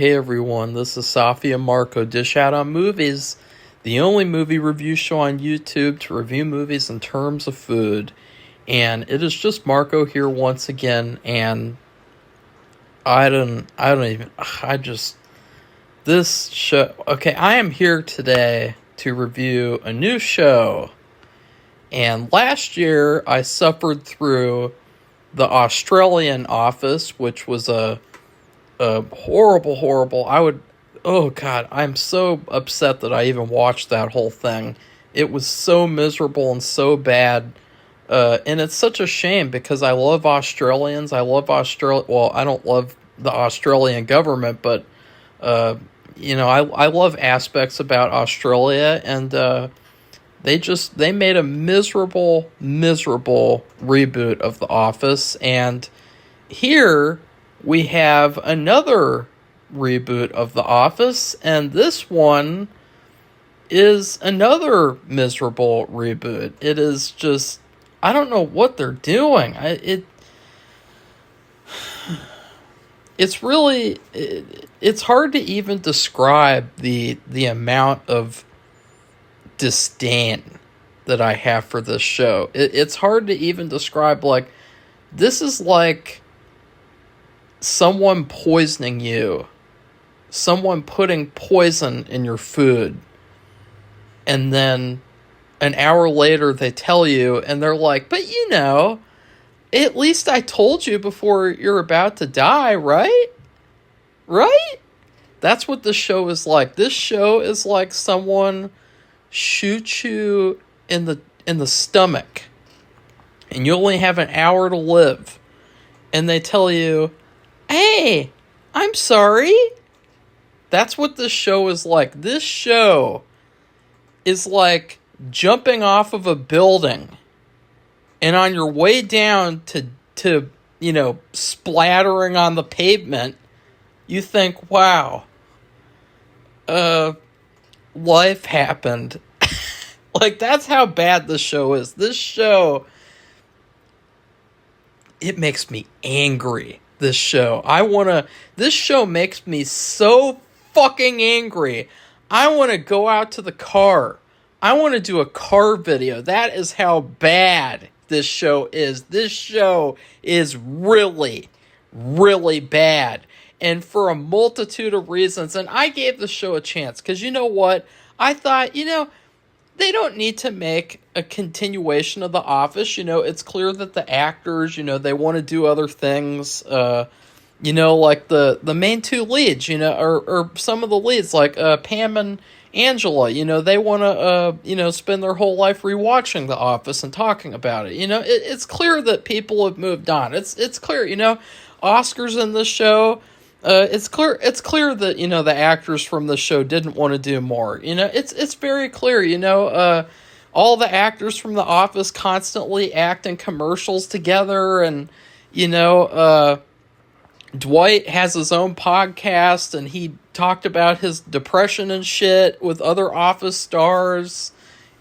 Hey everyone, this is Safi and Marco, Dish Out on Movies, the only movie review show on YouTube to review movies in terms of food. And it is just Marco here once again, and this show, okay, I am here today to review a new show. And last year I suffered through The Australian Office, which was a horrible, oh God, I'm so upset that I even watched that whole thing. It was so miserable and so bad, and it's such a shame because I love Australians, I don't love the Australian government, but, I love aspects about Australia, and, they made a miserable reboot of The Office, and here we have another reboot of The Office, and this one is another miserable reboot. It is just, I don't know what they're doing. It's hard to even describe the amount of disdain that I have for this show. It's hard to even describe. Like, this is like someone poisoning you, someone putting poison in your food, and then an hour later they tell you, and they're like, but at least I told you before you're about to die, right? That's what this show is like. This show is like someone shoots you in the stomach, and you only have an hour to live, and they tell you, hey, I'm sorry. That's what this show is like. This show is like jumping off of a building, and on your way down to splattering on the pavement, you think, wow, life happened. Like, that's how bad this show is. This show, it makes me angry. This show makes me so fucking angry. I want to go out to the car. I want to do a car video. That is how bad this show is. This show is really bad. And for a multitude of reasons. And I gave the show a chance. Because you know what? I thought, they don't need to make a continuation of The Office. It's clear that the actors, they want to do other things. Like the main two leads, or some of the leads, like Pam and Angela, they want to, spend their whole life rewatching The Office and talking about it. It's clear that people have moved on. It's clear, Oscar's in this show. It's clear that, the actors from the show didn't want to do more. It's very clear, all the actors from The Office constantly act in commercials together, and, Dwight has his own podcast, and he talked about his depression and shit with other Office stars.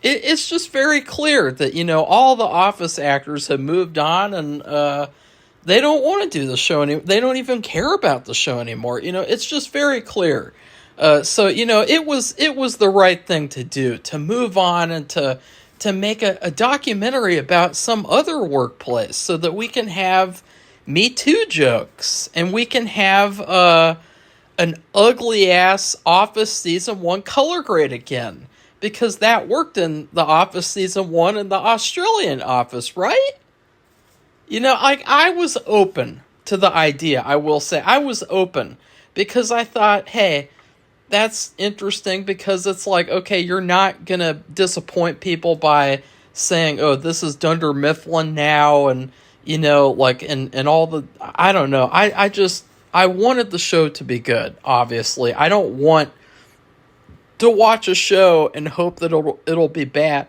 It's just very clear that, all the Office actors have moved on, and, they don't want to do the show anymore. They don't even care about the show anymore. It's just very clear. So it was the right thing to do, to move on and to make a documentary about some other workplace, so that we can have Me Too jokes, and we can have an ugly ass Office season 1 color grade again, because that worked in The Office season 1 and the Australian Office, right? I was open to the idea. I will say I was open, because I thought, hey, that's interesting, because it's like, okay, you're not going to disappoint people by saying, oh, this is Dunder Mifflin now, and, and all the, I don't know. I wanted the show to be good, obviously. I don't want to watch a show and hope that it'll be bad,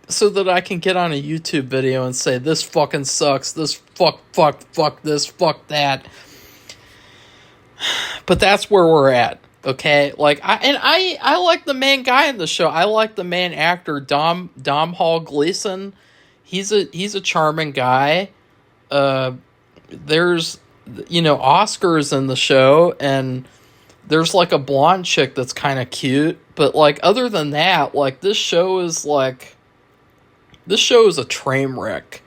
so that I can get on a YouTube video and say, this fucking sucks, this fuck this, fuck that. But that's where we're at, okay? Like, I like the main guy in the show. I like the main actor, Dom Hall Gleason. He's a charming guy. There's, Oscar's in the show, and There's like a blonde chick that's kind of cute, but like other than that, like this show is a train wreck.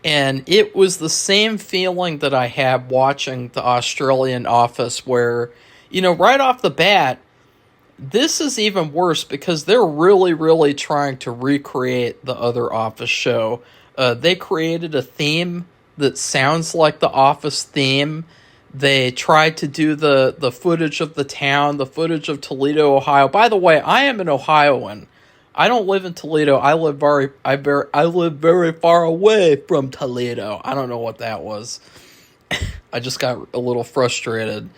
And it was the same feeling that I had watching the Australian Office, where, right off the bat, this is even worse because they're really, really trying to recreate the other Office show. They created a theme that sounds like the Office theme. They tried to do the footage of the town, the footage of Toledo, Ohio. By the way, I am an Ohioan. I don't live in Toledo. I live very far away from Toledo. I don't know what that was. I just got a little frustrated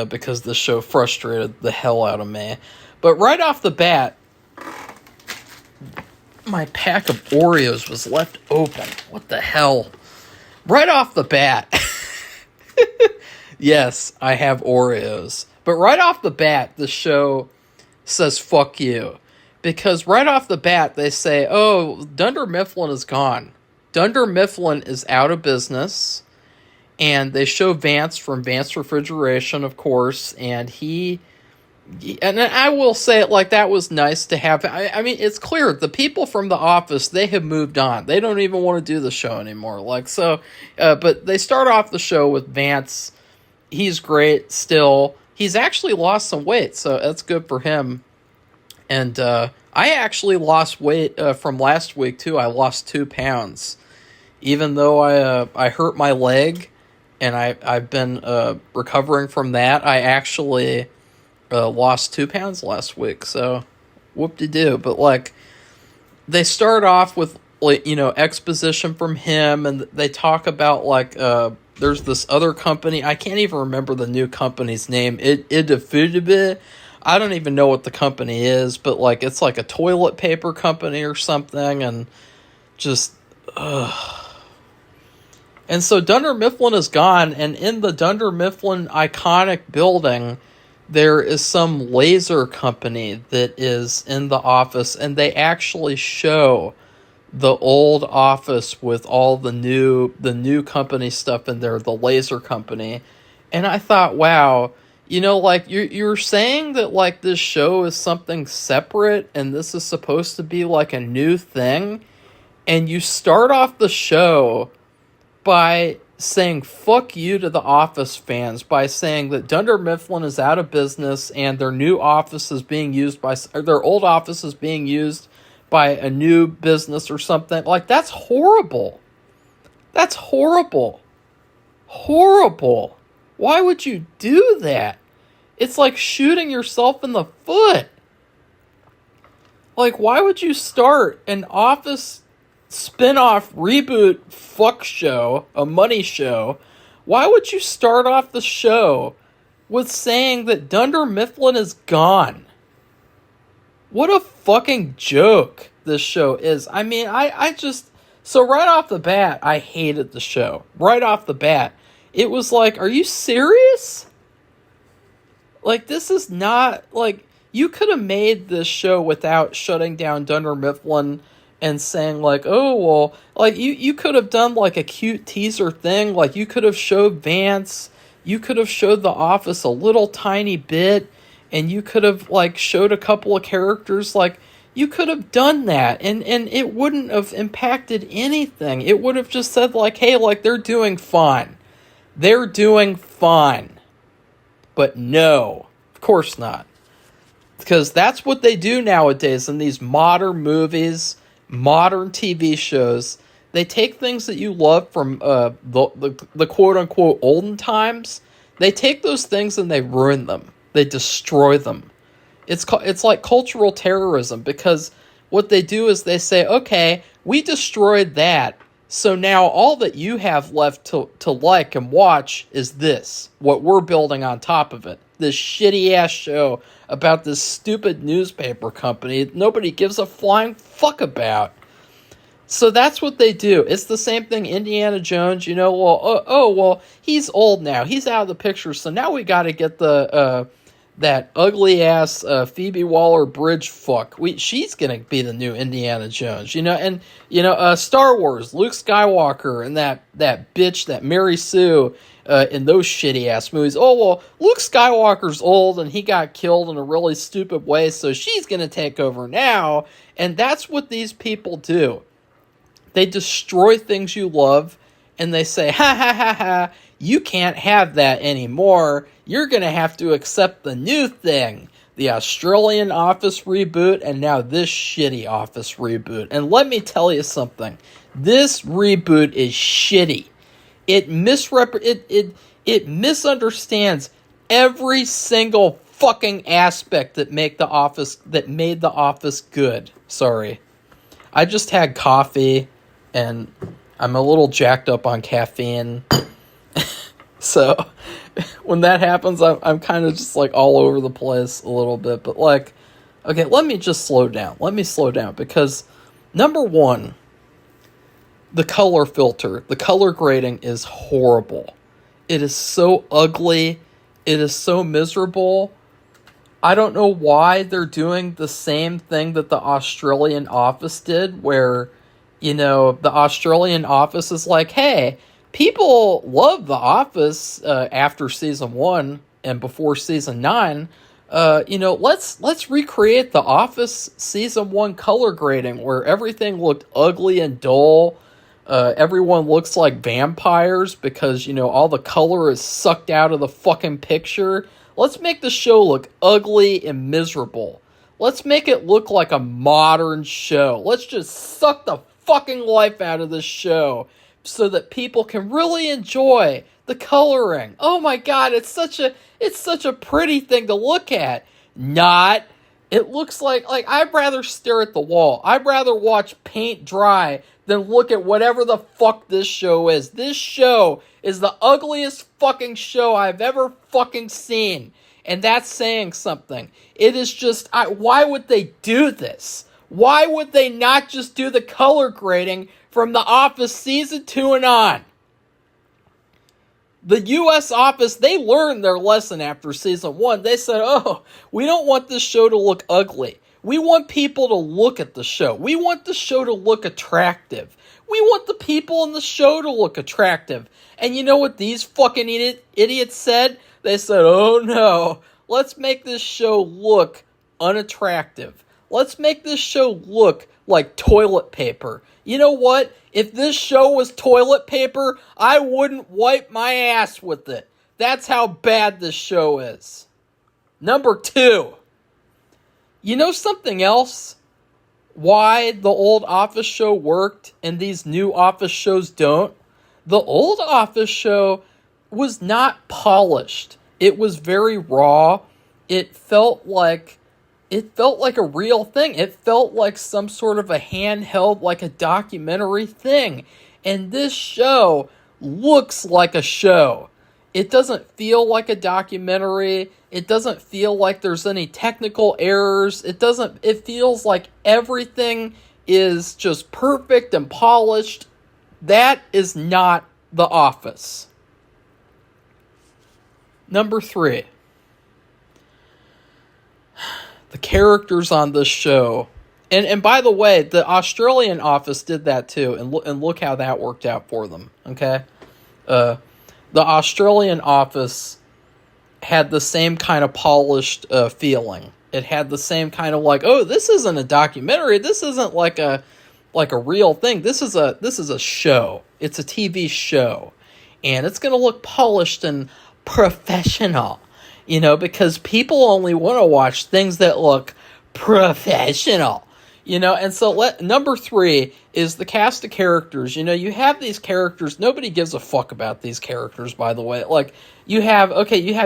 because the show frustrated the hell out of me. But right off the bat, my pack of Oreos was left open. What the hell? Right off the bat. Yes, I have Oreos. But right off the bat, the show says fuck you. Because right off the bat, they say, oh, Dunder Mifflin is gone. Dunder Mifflin is out of business. And they show Vance from Vance Refrigeration, of course. And I will say it like that was nice to have. I mean, it's clear. The people from The Office, they have moved on. They don't even want to do the show anymore. But they start off the show with Vance. He's great still. He's actually lost some weight, so that's good for him. And I actually lost weight from last week, too. I lost 2 pounds. Even though I hurt my leg, and I've been recovering from that, I actually lost 2 pounds last week. So, whoop-de-doo. But, they start off with, exposition from him, and they talk about, there's this other company. I can't even remember the new company's name. I don't even know what the company is, but it's like a toilet paper company or something, and just And so Dunder Mifflin is gone, and in the Dunder Mifflin iconic building, there is some laser company that is in the office, and they actually show the old office with all the new company stuff in there, the laser company. And I thought, wow, you're saying that this show is something separate and this is supposed to be a new thing, and you start off the show by saying fuck you to the Office fans, by saying that Dunder Mifflin is out of business and their new office is being used their old office is being used by a new business or something. That's horrible. That's horrible. Horrible. Why would you do that? It's like shooting yourself in the foot. Why would you start an Office spin-off reboot fuck show, a money show? Why would you start off the show with saying that Dunder Mifflin is gone? What a fucking joke this show is. I mean, so right off the bat, I hated the show. Right off the bat. It was are you serious? This is not, you could have made this show without shutting down Dunder Mifflin and saying, oh, well, you could have done, a cute teaser thing. You could have showed Vance. You could have showed The Office a little tiny bit. And you could have, showed a couple of characters. You could have done that. And it wouldn't have impacted anything. It would have just said, hey, they're doing fine. They're doing fine. But no, of course not. Because that's what they do nowadays in these modern movies, modern TV shows. They take things that you love from the quote-unquote olden times. They take those things and they ruin them. They destroy them. It's like cultural terrorism, because what they do is they say, okay, we destroyed that, so now all that you have left to like and watch is this, what we're building on top of it. This shitty-ass show about this stupid newspaper company that nobody gives a flying fuck about. So that's what they do. It's the same thing Indiana Jones, well, he's old now. He's out of the picture, so now we got to get that ugly-ass Phoebe Waller-Bridge fuck. She's going to be the new Indiana Jones, Star Wars, Luke Skywalker, and that bitch, that Mary Sue, in those shitty ass movies. Oh, well, Luke Skywalker's old and he got killed in a really stupid way, so she's gonna take over now. And that's what these people do. They destroy things you love, and they say, ha ha ha ha, you can't have that anymore. You're gonna have to accept the new thing. The Australian Office reboot, and now this shitty Office reboot. And let me tell you something. This reboot is shitty. It misunderstands every single fucking aspect that made the Office good. Sorry. I just had coffee, and I'm a little jacked up on caffeine. So, when that happens, I'm kind of just, like, all over the place a little bit. But, like, okay, let me just slow down. Let me slow down, because, number one, the color filter, the color grading is horrible. It is so ugly. It is so miserable. I don't know why they're doing the same thing that the Australian Office did, where, you know, the Australian Office is like, hey, people love The Office after season 1 and before season 9. Let's recreate The Office season 1 color grading where everything looked ugly and dull. Everyone looks like vampires because, you know, all the color is sucked out of the fucking picture. Let's make the show look ugly and miserable. Let's make it look like a modern show. Let's just suck the fucking life out of this show so that people can really enjoy the coloring. Oh my god, it's such a pretty thing to look at. Not. It looks like I'd rather stare at the wall. I'd rather watch paint dry than look at whatever the fuck this show is. This show is the ugliest fucking show I've ever fucking seen. And that's saying something. It is just, why would they do this? Why would they not just do the color grading from The Office season 2 and on? The U.S. Office, they learned their lesson after season 1. They said, oh, we don't want this show to look ugly. We want people to look at the show. We want the show to look attractive. We want the people in the show to look attractive. And you know what these fucking idiots said? They said, oh no, let's make this show look unattractive. Let's make this show look like toilet paper. You know what? If this show was toilet paper, I wouldn't wipe my ass with it. That's how bad this show is. Number 2. You know something else? Why the old Office show worked and these new Office shows don't? The old Office show was not polished. It was very raw. It felt like a real thing. It felt like some sort of a handheld, like a documentary thing. And this show looks like a show. It doesn't feel like a documentary. It doesn't feel like there's any technical errors. It feels like everything is just perfect and polished. That is not The Office. Number 3. The characters on this show. And by the way, the Australian Office did that too. And look how that worked out for them. Okay? The Australian Office had the same kind of polished feeling. It had the same kind of like, oh, this isn't a documentary. This isn't like a real thing. This is a show. It's a TV show. And it's going to look polished and professional. You know, because people only want to watch things that look professional. You know, and so number 3 is the cast of characters. You know, you have these characters. Nobody gives a fuck about these characters, by the way. Like, you have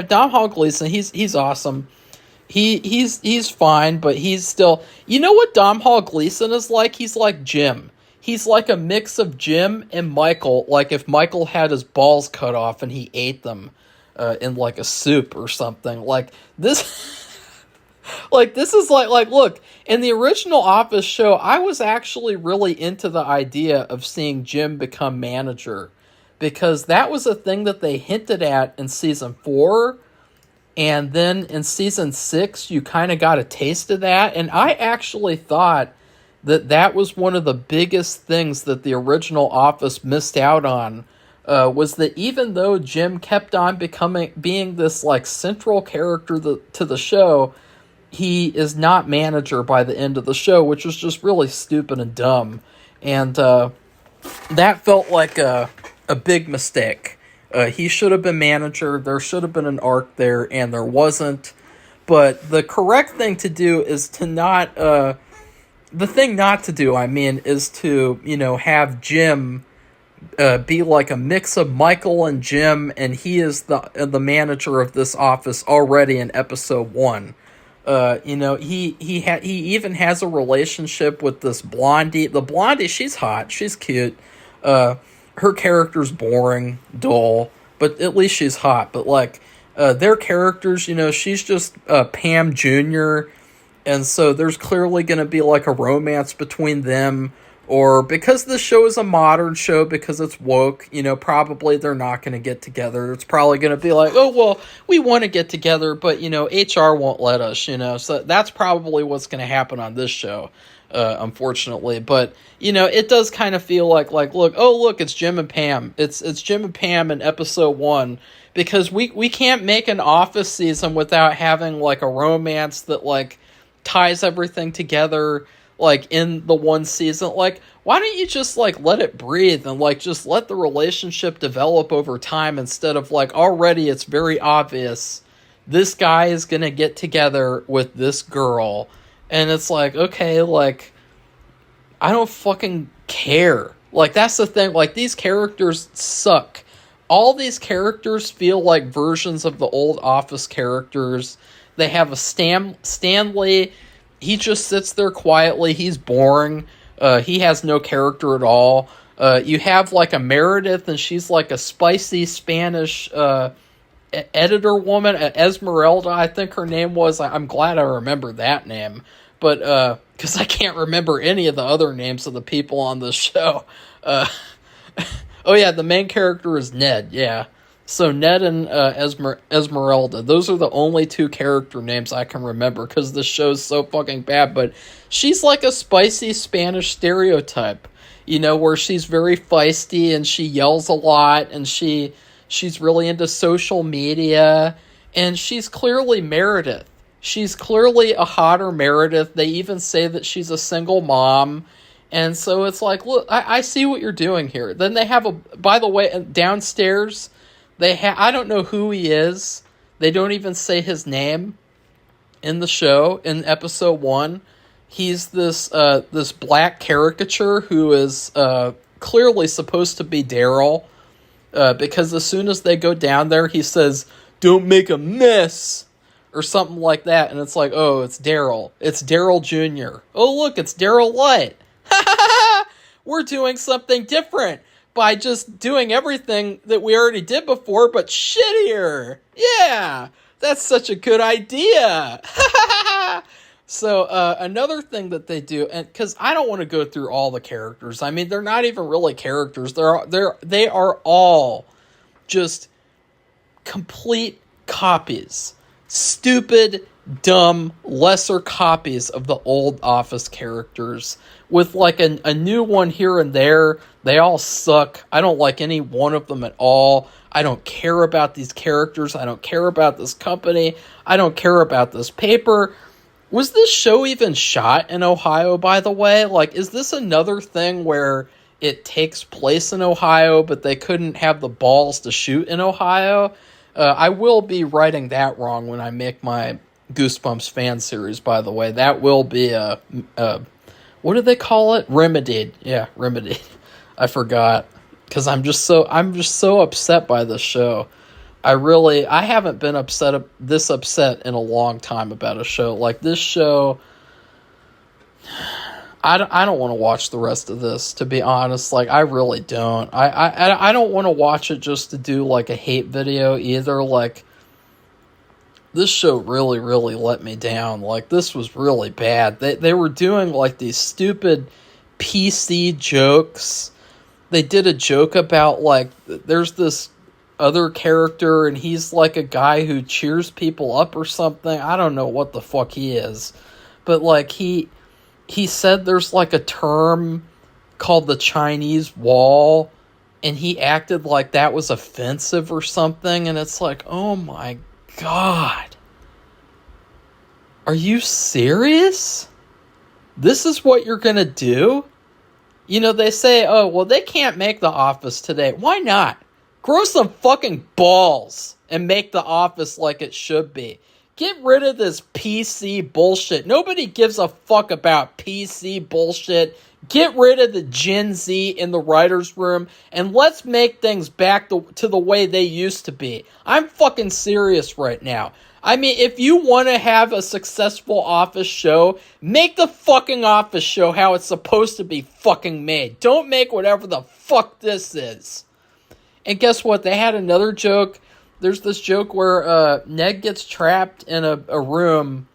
Domhnall Gleeson. He's awesome. He's fine, but he's still... You know what Domhnall Gleeson is like? He's like Jim. He's like a mix of Jim and Michael. Like if Michael had his balls cut off and he ate them in like a soup or something. Like this... Like, this is like, look, in the original Office show, I was actually really into the idea of seeing Jim become manager, because that was a thing that they hinted at in season 4, and then in season 6, you kind of got a taste of that, and I actually thought that was one of the biggest things that the original Office missed out on was that even though Jim kept on being this like central character to the show, he is not manager by the end of the show, which was just really stupid and dumb. And that felt like a big mistake. He should have been manager. There should have been an arc there, and there wasn't. But the correct thing to do is to not... the thing not to do, I mean, is to, have Jim be like a mix of Michael and Jim, and he is the manager of this office already in episode 1. He even has a relationship with this blondie. The blondie, she's hot, she's cute. Her character's boring, dull, but at least she's hot. But like, their characters, she's just Pam Jr., and so there's clearly going to be like a romance between them. Or because this show is a modern show, because it's woke, probably they're not going to get together. It's probably going to be like, oh, well, we want to get together, but, HR won't let us, So that's probably what's going to happen on this show, unfortunately. But, it does kind of feel like, look, it's Jim and Pam. It's Jim and Pam in episode 1. Because we can't make an Office season without having, like, a romance that, like, ties everything together, like, in the one season. Like, why don't you just, like, let it breathe and, like, just let the relationship develop over time instead of, like, already it's very obvious this guy is gonna get together with this girl, and it's like, okay, like, I don't fucking care. Like, that's the thing. Like, these characters suck. All these characters feel like versions of the old Office characters. They have a Stanley. He just sits there quietly. He's boring. He has no character at all. You have like a Meredith, and she's like a spicy Spanish editor woman, Esmeralda, I think her name was. I'm glad I remember that name. But, because I can't remember any of the other names of the people on this show. Oh yeah, the main character is Ned, yeah. So Ned and Esmeralda, those are the only 2 character names I can remember because this show's so fucking bad. But she's like a spicy Spanish stereotype, where she's very feisty and she yells a lot and she's really into social media, and she's clearly Meredith. She's clearly a hotter Meredith. They even say that she's a single mom. And so it's like, look, I see what you're doing here. Then they have by the way, downstairs, I don't know who he is. They don't even say his name in the show in episode 1. He's this black caricature who is clearly supposed to be Daryl, because as soon as they go down there, he says, "Don't make a mess," or something like that, and it's like, oh, it's Daryl. It's Daryl Jr. Oh, look, it's Daryl Light. We're doing something different by just doing everything that we already did before, but shittier. Yeah, that's such a good idea. So another thing that they do, and because I don't want to go through all the characters. I mean, they're not even really characters. They are all just complete copies. Stupid, dumb, lesser copies of the old Office characters with like a new one here and there. They all suck. I don't like any one of them at all. I don't care about these characters. I don't care about this company. I don't care about this paper. Was this show even shot in Ohio, by the way? Like, is this another thing where it takes place in Ohio, but they couldn't have the balls to shoot in Ohio? I will be writing that wrong when I make my Goosebumps fan series, by the way. That will be what do they call it? Remedied. Yeah, remedied. I forgot. Because I'm just so upset by this show. I haven't been this upset in a long time about a show. Like, this show, I don't want to watch the rest of this, to be honest. Like, I really don't. I don't want to watch it just to do, like, a hate video either. Like, this show really, really let me down. Like, this was really bad. They were doing, like, these stupid PC jokes. They did a joke about, like, there's this other character, and he's, like, a guy who cheers people up or something. I don't know what the fuck he is. But, like, he said there's, like, a term called the Chinese wall, and he acted like that was offensive or something, and it's like, oh my God. Are you serious? This is what you're gonna do? You know, they say, oh, well, they can't make The Office today. Why not? Grow some fucking balls and make The Office like it should be. Get rid of this PC bullshit. Nobody gives a fuck about PC bullshit. Get rid of the Gen Z in the writer's room, and let's make things back to the way they used to be. I'm fucking serious right now. I mean, if you want to have a successful Office show, make the fucking Office show how it's supposed to be fucking made. Don't make whatever the fuck this is. And guess what? They had another joke. There's this joke where Ned gets trapped in a room,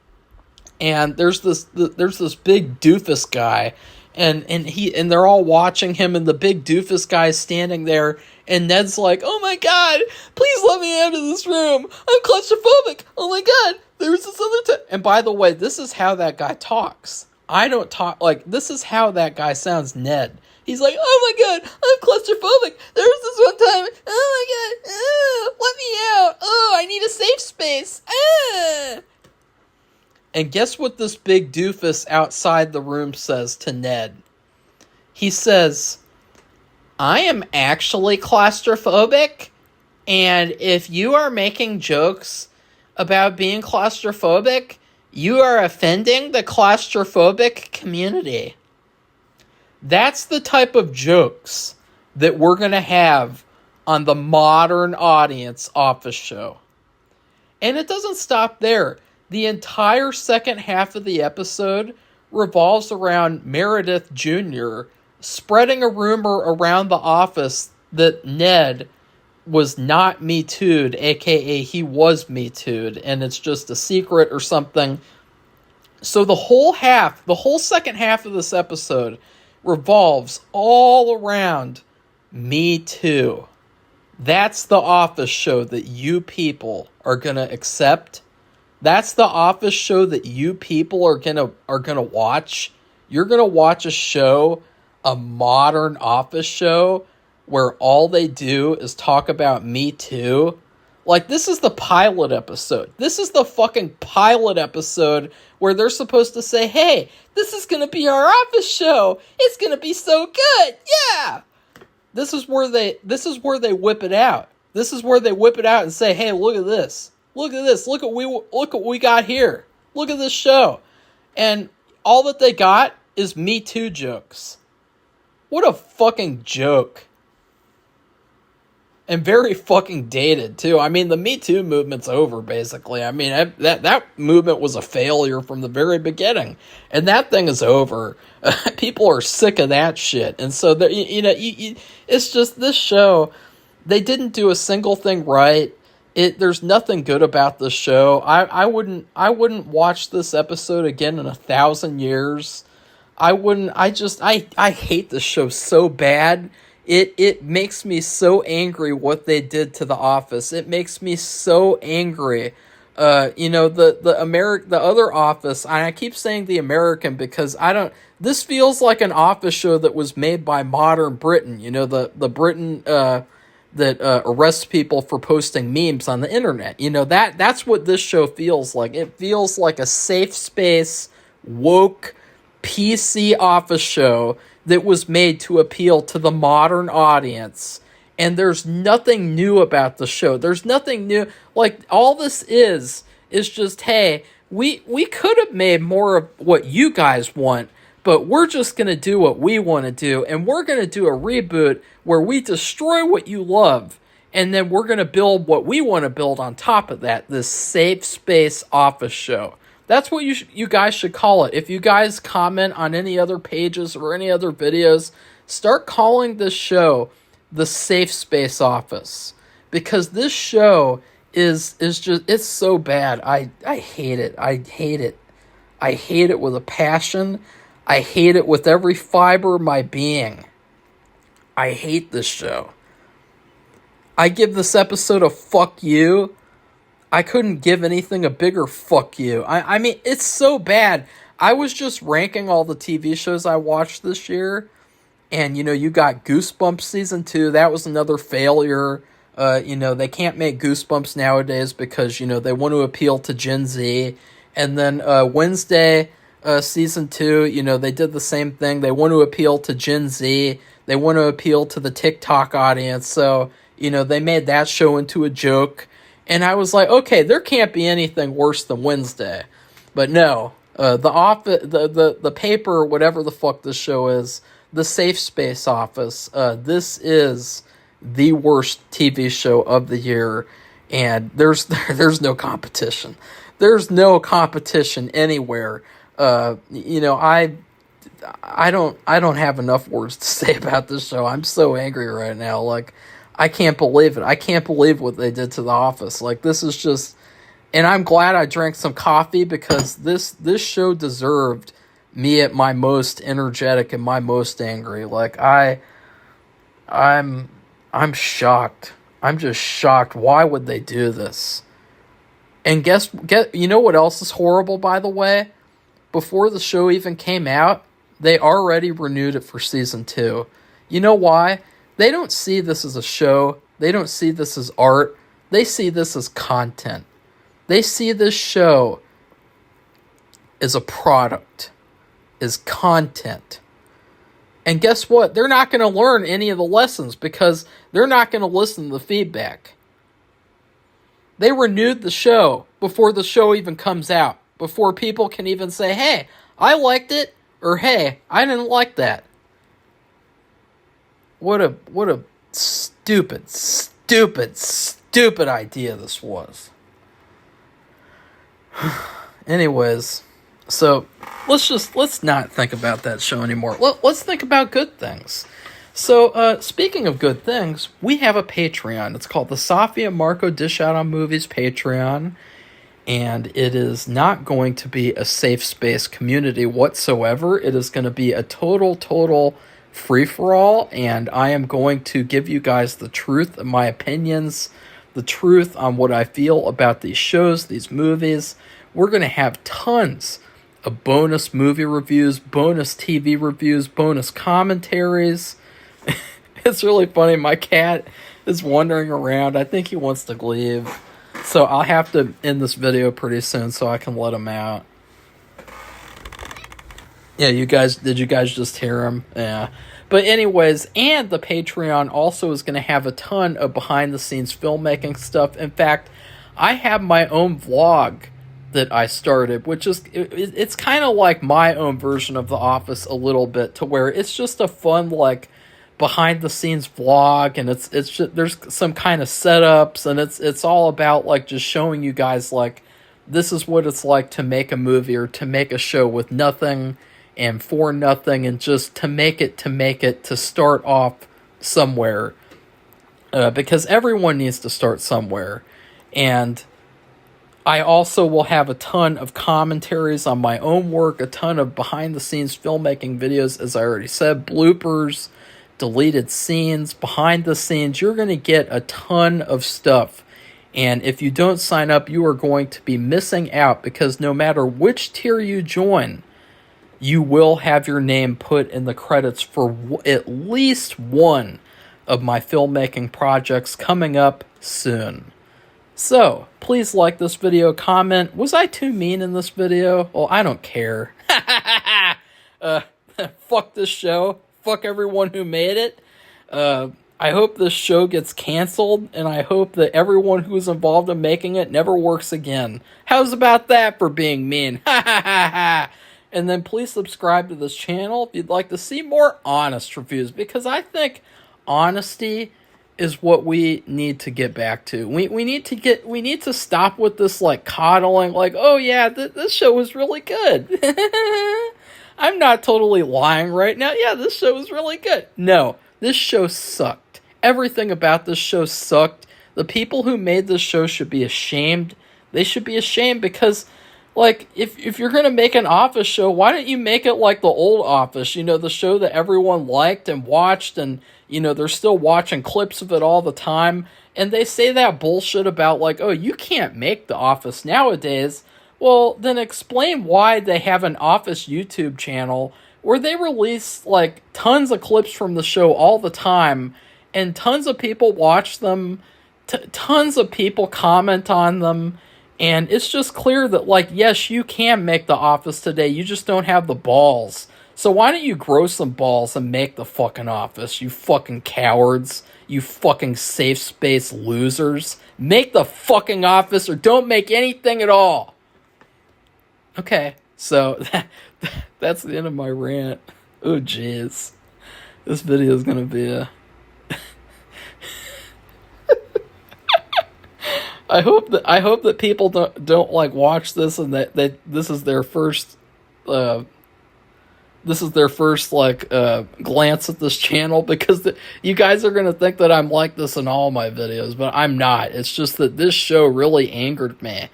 and there's this big doofus guy, and they're all watching him, and the big doofus guy is standing there, and Ned's like, oh my God, please let me out of this room. I'm claustrophobic. Oh my God, there's this other time. And by the way, this is how that guy talks. I don't talk like this. Is how that guy sounds, Ned. He's like, oh my God, I'm claustrophobic. There was this one time. Oh my God, let me out. Oh, I need a safe space. And guess what this big doofus outside the room says to Ned? He says, I am actually claustrophobic, and if you are making jokes about being claustrophobic, you are offending the claustrophobic community. That's the type of jokes that we're going to have on the modern audience Office show. And it doesn't stop there. The entire second half of the episode revolves around Meredith Jr. spreading a rumor around the office that Ned was not Me Too'd, aka he was Me Too'd, and it's just a secret or something. So the whole second half of this episode revolves all around Me Too. That's the Office show that you people are going to accept. That's the Office show that you people are gonna watch. You're going to watch a modern Office show where all they do is talk about Me Too. Like, this is the pilot episode. This is the fucking pilot episode where they're supposed to say, hey, this is going to be our Office show. It's going to be so good. Yeah. This is where they whip it out. This is where they whip it out and say, hey, look at this. Look at this. Look what we got here. Look at this show. And all that they got is Me Too jokes. What a fucking joke. And very fucking dated, too. I mean, the Me Too movement's over, basically. I mean, that movement was a failure from the very beginning. And that thing is over. People are sick of that shit. And so, it's just this show, they didn't do a single thing right. There's nothing good about this show. I wouldn't watch this episode again in 1,000 years. I hate this show so bad. It makes me so angry what they did to The Office. It makes me so angry. The other Office, and I keep saying the American because this feels like an Office show that was made by modern Britain. You know, the Britain that arrests people for posting memes on the internet. You know, that's what this show feels like. It feels like a safe space, woke, PC Office show that was made to appeal to the modern audience. And there's nothing new about the show. There's nothing new. Like, all this is just, hey, we could have made more of what you guys want, but we're just going to do what we want to do. And we're going to do a reboot where we destroy what you love. And then we're going to build what we want to build on top of that. This safe space Office show. That's what you guys should call it. If you guys comment on any other pages or any other videos, start calling this show the Safe Space Office. Because this show is just, it's so bad. I hate it. I hate it. I hate it with a passion. I hate it with every fiber of my being. I hate this show. I give this episode a fuck you. I couldn't give anything a bigger fuck you. I mean, it's so bad. I was just ranking all the TV shows I watched this year, And, you got Goosebumps Season 2. That was another failure. They can't make Goosebumps nowadays because, they want to appeal to Gen Z. And then Wednesday Season 2, they did the same thing. They want to appeal to Gen Z. They want to appeal to the TikTok audience. So, they made that show into a joke. And I was like, okay, there can't be anything worse than Wednesday. But no, the paper, whatever the fuck this show is, the Safe Space Office, this is the worst TV show of the year, and there's no competition. There's no competition anywhere. I don't have enough words to say about this show. I'm so angry right now. Like, I can't believe it. I can't believe what they did to The Office. Like, this is just... And I'm glad I drank some coffee because this show deserved me at my most energetic and my most angry. Like, I'm shocked. I'm just shocked. Why would they do this? And you know what else is horrible, by the way? Before the show even came out, they already renewed it for season 2. You know why? They don't see this as a show. They don't see this as art. They see this as content. They see this show as a product, as content. And guess what? They're not going to learn any of the lessons because they're not going to listen to the feedback. They renewed the show before the show even comes out, before people can even say, hey, I liked it, or hey, I didn't like that. What a stupid idea this was. Anyways, so let's not think about that show anymore. Let's think about good things. So, speaking of good things, we have a Patreon. It's called the Sofia Marco Dish Out on Movies Patreon, and it is not going to be a safe space community whatsoever. It is going to be a total free-for-all, and I am going to give you guys the truth of my opinions, the truth on what I feel about these shows, these movies. We're going to have tons of bonus movie reviews, bonus TV reviews, bonus commentaries. It's really funny. My cat is wandering around. I think he wants to leave. So I'll have to end this video pretty soon so I can let him out. Yeah, did you guys just hear him? Yeah. But anyways, and the Patreon also is going to have a ton of behind-the-scenes filmmaking stuff. In fact, I have my own vlog that I started, which is, it's kind of like my own version of The Office a little bit, to where it's just a fun, like, behind-the-scenes vlog, and it's just, there's some kind of setups, and it's all about, like, just showing you guys, like, this is what it's like to make a movie or to make a show with nothing and for nothing, and just to make it to start off somewhere, because everyone needs to start somewhere. And I also will have a ton of commentaries on my own work, a ton of behind-the-scenes filmmaking videos, as I already said, bloopers, deleted scenes, behind the scenes. You're going to get a ton of stuff. And if you don't sign up, you are going to be missing out, because no matter which tier you join, you will have your name put in the credits for at least one of my filmmaking projects coming up soon. So, please like this video, comment. Was I too mean in this video? Well, I don't care. Fuck this show. Fuck everyone who made it. I hope this show gets canceled, and I hope that everyone who's involved in making it never works again. How's about that for being mean? And then please subscribe to this channel if you'd like to see more honest reviews, because I think honesty is what we need to get back to. We need to stop with this, like, coddling, like, oh yeah, this show was really good. I'm not totally lying right now. Yeah, this show was really good. No, this show sucked. Everything about this show sucked. The people who made this show should be ashamed. They should be ashamed, because, like, if you're going to make an Office show, why don't you make it like the old Office? You know, the show that everyone liked and watched, and, you know, they're still watching clips of it all the time. And they say that bullshit about, like, oh, you can't make The Office nowadays. Well, then explain why they have an Office YouTube channel where they release like tons of clips from the show all the time, and tons of people watch them, tons of people comment on them, and it's just clear that, like, yes, you can make The Office today, you just don't have the balls. So why don't you grow some balls and make the fucking Office, you fucking cowards, you fucking safe space losers. Make the fucking Office, or don't make anything at all. Okay, so that's the end of my rant. Oh, jeez. This video is gonna be a... I hope that people don't like watch this and that this is their first like glance at this channel, because you guys are gonna think that I'm like this in all my videos, but I'm not. It's just that this show really angered me,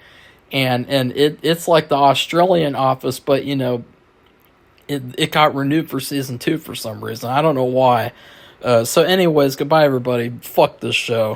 and it's like the Australian Office, but you know, it got renewed for season 2 for some reason. I don't know why. So anyways, goodbye everybody. Fuck this show.